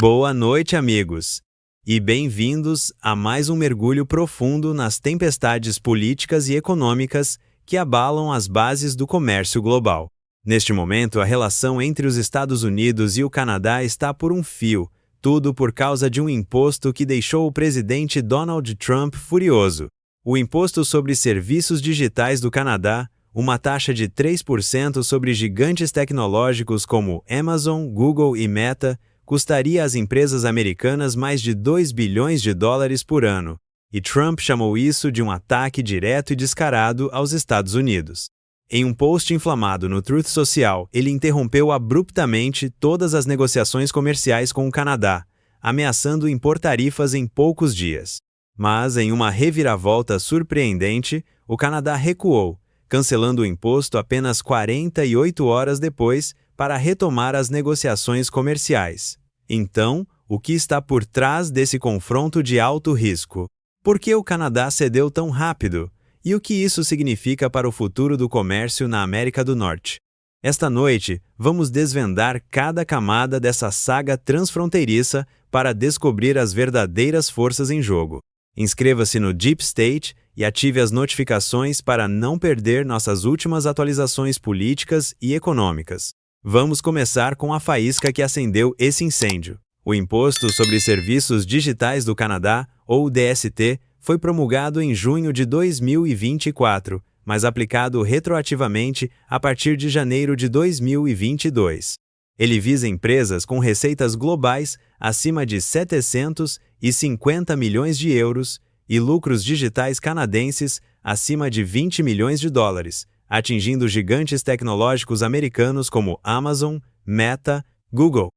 Boa noite, amigos, e bem-vindos a mais um mergulho profundo nas tempestades políticas e econômicas que abalam as bases do comércio global. Neste momento, a relação entre os Estados Unidos e o Canadá está por um fio, tudo por causa de um imposto que deixou o presidente Donald Trump furioso. O Imposto sobre Serviços Digitais do Canadá, uma taxa de 3% sobre gigantes tecnológicos como Amazon, Google e Meta, custaria às empresas americanas mais de 2 bilhões de dólares por ano, e Trump chamou isso de um ataque direto e descarado aos Estados Unidos. Em um post inflamado no Truth Social, ele interrompeu abruptamente todas as negociações comerciais com o Canadá, ameaçando impor tarifas em poucos dias. Mas, em uma reviravolta surpreendente, o Canadá recuou, cancelando o imposto apenas 48 horas depois para retomar as negociações comerciais. Então, o que está por trás desse confronto de alto risco? Por que o Canadá cedeu tão rápido? E o que isso significa para o futuro do comércio na América do Norte? Esta noite, vamos desvendar cada camada dessa saga transfronteiriça para descobrir as verdadeiras forças em jogo. Inscreva-se no Deep State e ative as notificações para não perder nossas últimas atualizações políticas e econômicas. Vamos começar com a faísca que acendeu esse incêndio. O Imposto sobre Serviços Digitais do Canadá, ou DST, foi promulgado em junho de 2024, mas aplicado retroativamente a partir de janeiro de 2022. Ele visa empresas com receitas globais acima de 750 milhões de euros e lucros digitais canadenses acima de 20 milhões de dólares, atingindo gigantes tecnológicos americanos como Amazon, Meta, Google,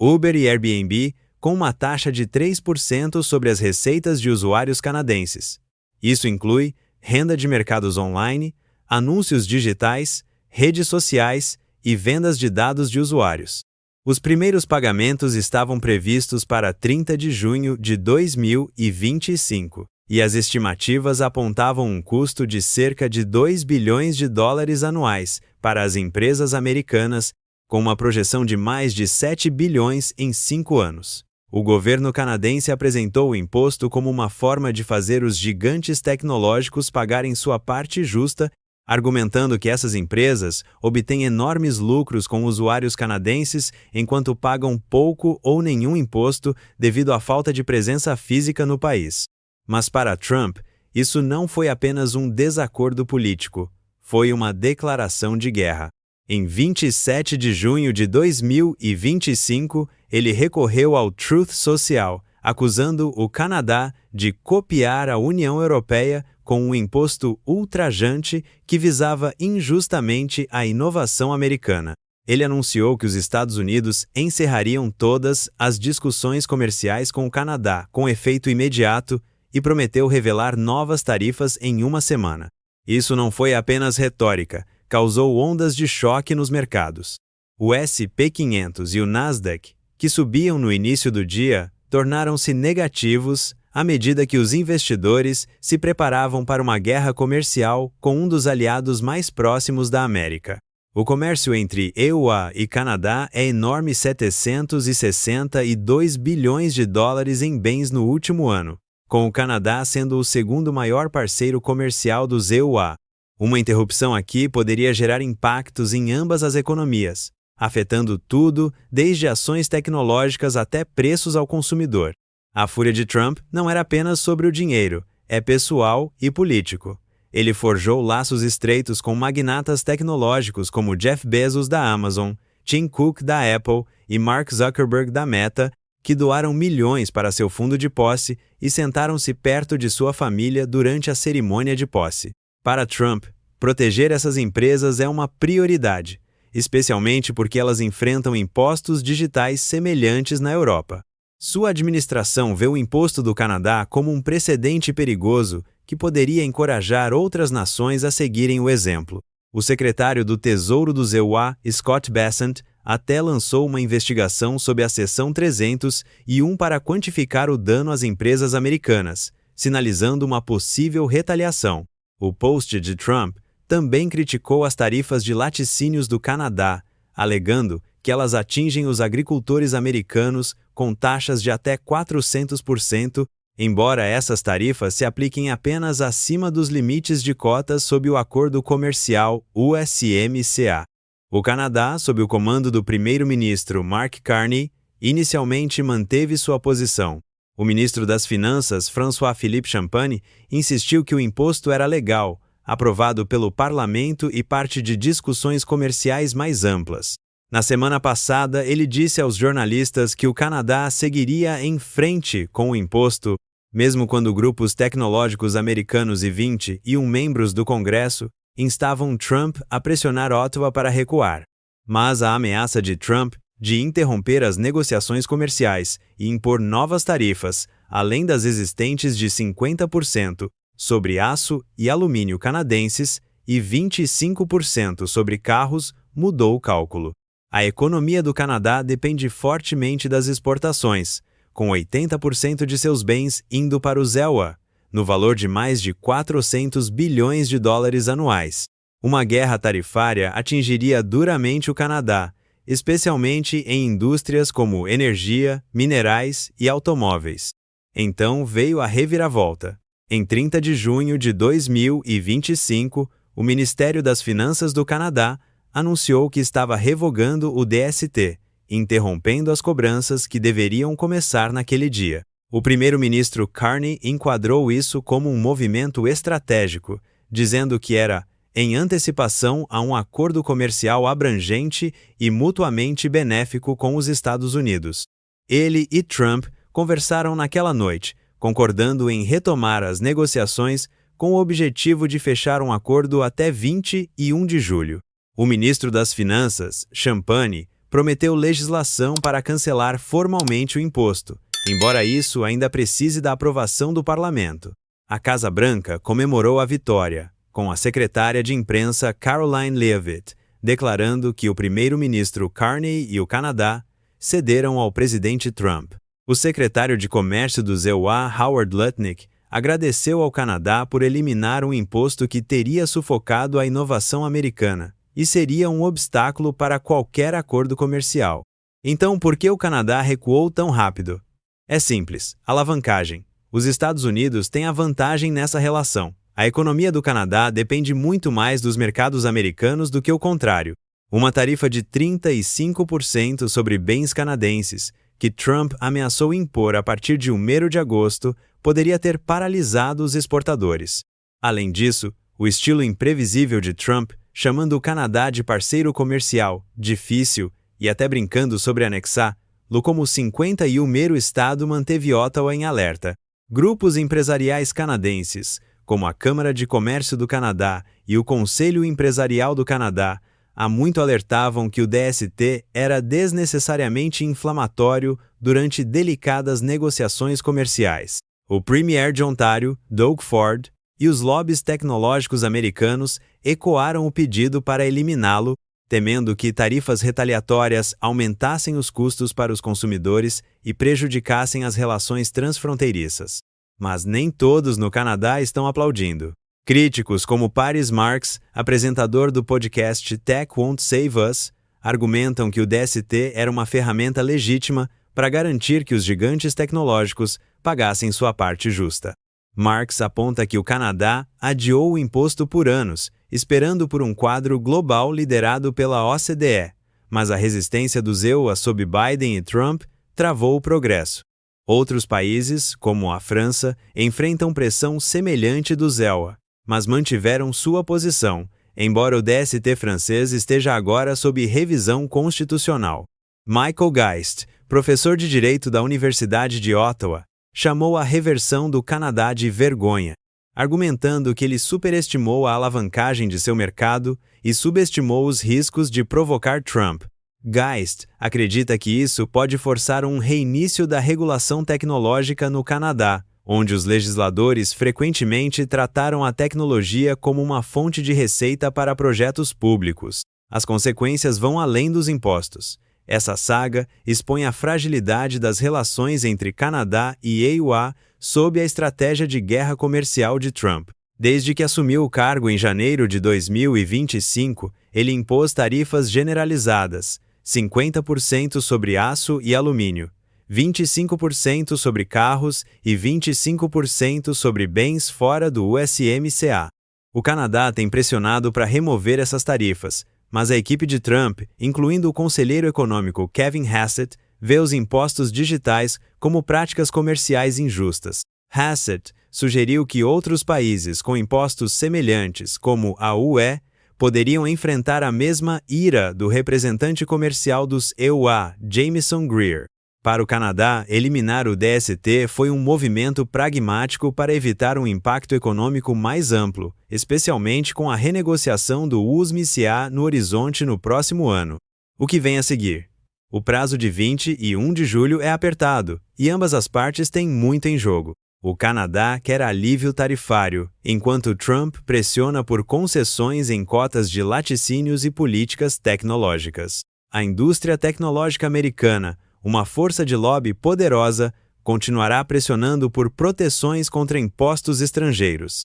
Uber e Airbnb, com uma taxa de 3% sobre as receitas de usuários canadenses. Isso inclui renda de mercados online, anúncios digitais, redes sociais e vendas de dados de usuários. Os primeiros pagamentos estavam previstos para 30 de junho de 2025. E as estimativas apontavam um custo de cerca de 2 bilhões de dólares anuais para as empresas americanas, com uma projeção de mais de 7 bilhões em 5 anos. O governo canadense apresentou o imposto como uma forma de fazer os gigantes tecnológicos pagarem sua parte justa, argumentando que essas empresas obtêm enormes lucros com usuários canadenses enquanto pagam pouco ou nenhum imposto devido à falta de presença física no país. Mas para Trump, isso não foi apenas um desacordo político, foi uma declaração de guerra. Em 27 de junho de 2025, ele recorreu ao Truth Social, acusando o Canadá de copiar a União Europeia com um imposto ultrajante que visava injustamente a inovação americana. Ele anunciou que os Estados Unidos encerrariam todas as discussões comerciais com o Canadá com efeito imediato e prometeu revelar novas tarifas em uma semana. Isso não foi apenas retórica, causou ondas de choque nos mercados. O S&P 500 e o Nasdaq, que subiam no início do dia, tornaram-se negativos à medida que os investidores se preparavam para uma guerra comercial com um dos aliados mais próximos da América. O comércio entre EUA e Canadá é enorme, 762 bilhões de dólares em bens no último ano, com o Canadá sendo o segundo maior parceiro comercial dos EUA. Uma interrupção aqui poderia gerar impactos em ambas as economias, afetando tudo, desde ações tecnológicas até preços ao consumidor. A fúria de Trump não era apenas sobre o dinheiro, é pessoal e político. Ele forjou laços estreitos com magnatas tecnológicos como Jeff Bezos da Amazon, Tim Cook da Apple e Mark Zuckerberg da Meta, que doaram milhões para seu fundo de posse e sentaram-se perto de sua família durante a cerimônia de posse. Para Trump, proteger essas empresas é uma prioridade, especialmente porque elas enfrentam impostos digitais semelhantes na Europa. Sua administração vê o imposto do Canadá como um precedente perigoso que poderia encorajar outras nações a seguirem o exemplo. O secretário do Tesouro dos EUA, Scott Bessent, até lançou uma investigação sob a Seção 301 para quantificar o dano às empresas americanas, sinalizando uma possível retaliação. O post de Trump também criticou as tarifas de laticínios do Canadá, alegando que elas atingem os agricultores americanos com taxas de até 400%, embora essas tarifas se apliquem apenas acima dos limites de cotas sob o Acordo Comercial USMCA. O Canadá, sob o comando do primeiro-ministro Mark Carney, inicialmente manteve sua posição. O ministro das Finanças, François-Philippe Champagne, insistiu que o imposto era legal, aprovado pelo parlamento e parte de discussões comerciais mais amplas. Na semana passada, ele disse aos jornalistas que o Canadá seguiria em frente com o imposto, mesmo quando grupos tecnológicos americanos e 21 membros do Congresso instavam Trump a pressionar Ottawa para recuar. Mas a ameaça de Trump de interromper as negociações comerciais e impor novas tarifas, além das existentes de 50% sobre aço e alumínio canadenses e 25% sobre carros, mudou o cálculo. A economia do Canadá depende fortemente das exportações, com 80% de seus bens indo para o ZEWA, no valor de mais de 400 bilhões de dólares anuais. Uma guerra tarifária atingiria duramente o Canadá, especialmente em indústrias como energia, minerais e automóveis. Então veio a reviravolta. Em 30 de junho de 2025, o Ministério das Finanças do Canadá anunciou que estava revogando o DST, interrompendo as cobranças que deveriam começar naquele dia. O primeiro-ministro Carney enquadrou isso como um movimento estratégico, dizendo que era em antecipação a um acordo comercial abrangente e mutuamente benéfico com os Estados Unidos. Ele e Trump conversaram naquela noite, concordando em retomar as negociações com o objetivo de fechar um acordo até 21 de julho. O ministro das Finanças, Champagne, prometeu legislação para cancelar formalmente o imposto, embora isso ainda precise da aprovação do parlamento. A Casa Branca comemorou a vitória, com a secretária de imprensa Caroline Leavitt declarando que o primeiro-ministro Carney e o Canadá cederam ao presidente Trump. O secretário de Comércio do ZEWA, Howard Lutnick, agradeceu ao Canadá por eliminar um imposto que teria sufocado a inovação americana e seria um obstáculo para qualquer acordo comercial. Então, por que o Canadá recuou tão rápido? É simples, alavancagem. Os Estados Unidos têm a vantagem nessa relação. A economia do Canadá depende muito mais dos mercados americanos do que o contrário. Uma tarifa de 35% sobre bens canadenses, que Trump ameaçou impor a partir de 1º de agosto, poderia ter paralisado os exportadores. Além disso, o estilo imprevisível de Trump, chamando o Canadá de parceiro comercial, difícil e até brincando sobre anexá-lo como 51º estado, manteve Ottawa em alerta. Grupos empresariais canadenses, como a Câmara de Comércio do Canadá e o Conselho Empresarial do Canadá, há muito alertavam que o DST era desnecessariamente inflamatório durante delicadas negociações comerciais. O Premier de Ontário, Doug Ford, e os lobbies tecnológicos americanos ecoaram o pedido para eliminá-lo, temendo que tarifas retaliatórias aumentassem os custos para os consumidores e prejudicassem as relações transfronteiriças. Mas nem todos no Canadá estão aplaudindo. Críticos como Paris Marx, apresentador do podcast Tech Won't Save Us, argumentam que o DST era uma ferramenta legítima para garantir que os gigantes tecnológicos pagassem sua parte justa. Marx aponta que o Canadá adiou o imposto por anos, esperando por um quadro global liderado pela OCDE, mas a resistência do ZEWA sob Biden e Trump travou o progresso. Outros países, como a França, enfrentam pressão semelhante do ZEWA, mas mantiveram sua posição, embora o DST francês esteja agora sob revisão constitucional. Michael Geist, professor de Direito da Universidade de Ottawa, chamou a reversão do Canadá de vergonha, argumentando que ele superestimou a alavancagem de seu mercado e subestimou os riscos de provocar Trump. Geist acredita que isso pode forçar um reinício da regulação tecnológica no Canadá, onde os legisladores frequentemente trataram a tecnologia como uma fonte de receita para projetos públicos. As consequências vão além dos impostos. Essa saga expõe a fragilidade das relações entre Canadá e EUA sob a estratégia de guerra comercial de Trump. Desde que assumiu o cargo em janeiro de 2025, ele impôs tarifas generalizadas, 50% sobre aço e alumínio, 25% sobre carros e 25% sobre bens fora do USMCA. O Canadá tem pressionado para remover essas tarifas, mas a equipe de Trump, incluindo o conselheiro econômico Kevin Hassett, vê os impostos digitais como práticas comerciais injustas. Hassett sugeriu que outros países com impostos semelhantes, como a UE, poderiam enfrentar a mesma ira do representante comercial dos EUA, Jamieson Greer. Para o Canadá, eliminar o DST foi um movimento pragmático para evitar um impacto econômico mais amplo, especialmente com a renegociação do USMCA no horizonte no próximo ano. O que vem a seguir? O prazo de 20 e 1 de julho é apertado, e ambas as partes têm muito em jogo. O Canadá quer alívio tarifário, enquanto Trump pressiona por concessões em cotas de laticínios e políticas tecnológicas. A indústria tecnológica americana, uma força de lobby poderosa, continuará pressionando por proteções contra impostos estrangeiros.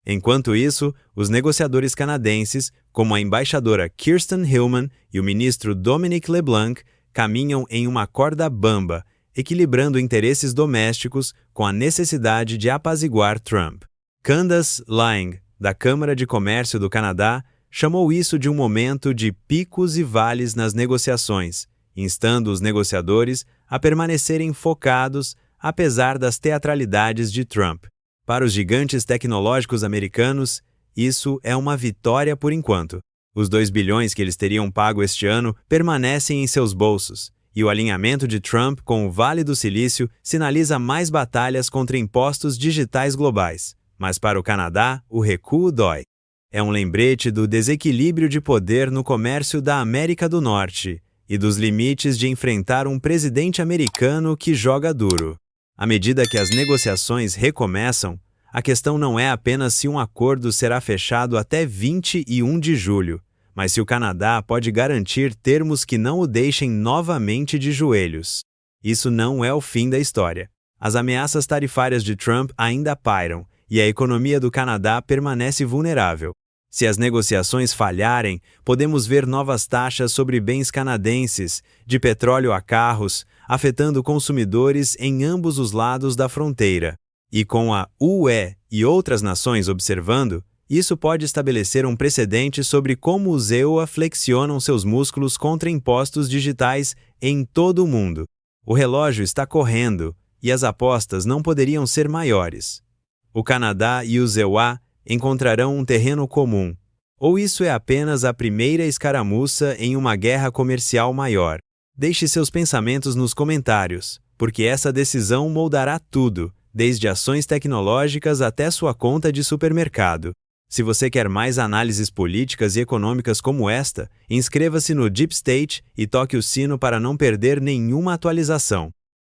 Enquanto isso, os negociadores canadenses, como a embaixadora Kirsten Hillman e o ministro Dominic LeBlanc, caminham em uma corda bamba, equilibrando interesses domésticos com a necessidade de apaziguar Trump. Candace Lang, da Câmara de Comércio do Canadá, chamou isso de um momento de picos e vales nas negociações, instando os negociadores a permanecerem focados apesar das teatralidades de Trump. Para os gigantes tecnológicos americanos, isso é uma vitória por enquanto. Os 2 bilhões que eles teriam pago este ano permanecem em seus bolsos, e o alinhamento de Trump com o Vale do Silício sinaliza mais batalhas contra impostos digitais globais. Mas para o Canadá, o recuo dói. É um lembrete do desequilíbrio de poder no comércio da América do Norte e dos limites de enfrentar um presidente americano que joga duro. À medida que as negociações recomeçam, a questão não é apenas se um acordo será fechado até 21 de julho, mas se o Canadá pode garantir termos que não o deixem novamente de joelhos. Isso não é o fim da história. As ameaças tarifárias de Trump ainda pairam e a economia do Canadá permanece vulnerável. Se as negociações falharem, podemos ver novas taxas sobre bens canadenses, de petróleo a carros, afetando consumidores em ambos os lados da fronteira. E com a UE e outras nações observando, isso pode estabelecer um precedente sobre como os EUA flexionam seus músculos contra impostos digitais em todo o mundo. O relógio está correndo e as apostas não poderiam ser maiores. O Canadá e os EUA encontrarão um terreno comum, ou isso é apenas a primeira escaramuça em uma guerra comercial maior? Deixe seus pensamentos nos comentários, porque essa decisão moldará tudo, desde ações tecnológicas até sua conta de supermercado. Se você quer mais análises políticas e econômicas como esta, inscreva-se no Deep State e toque o sino para não perder nenhuma atualização.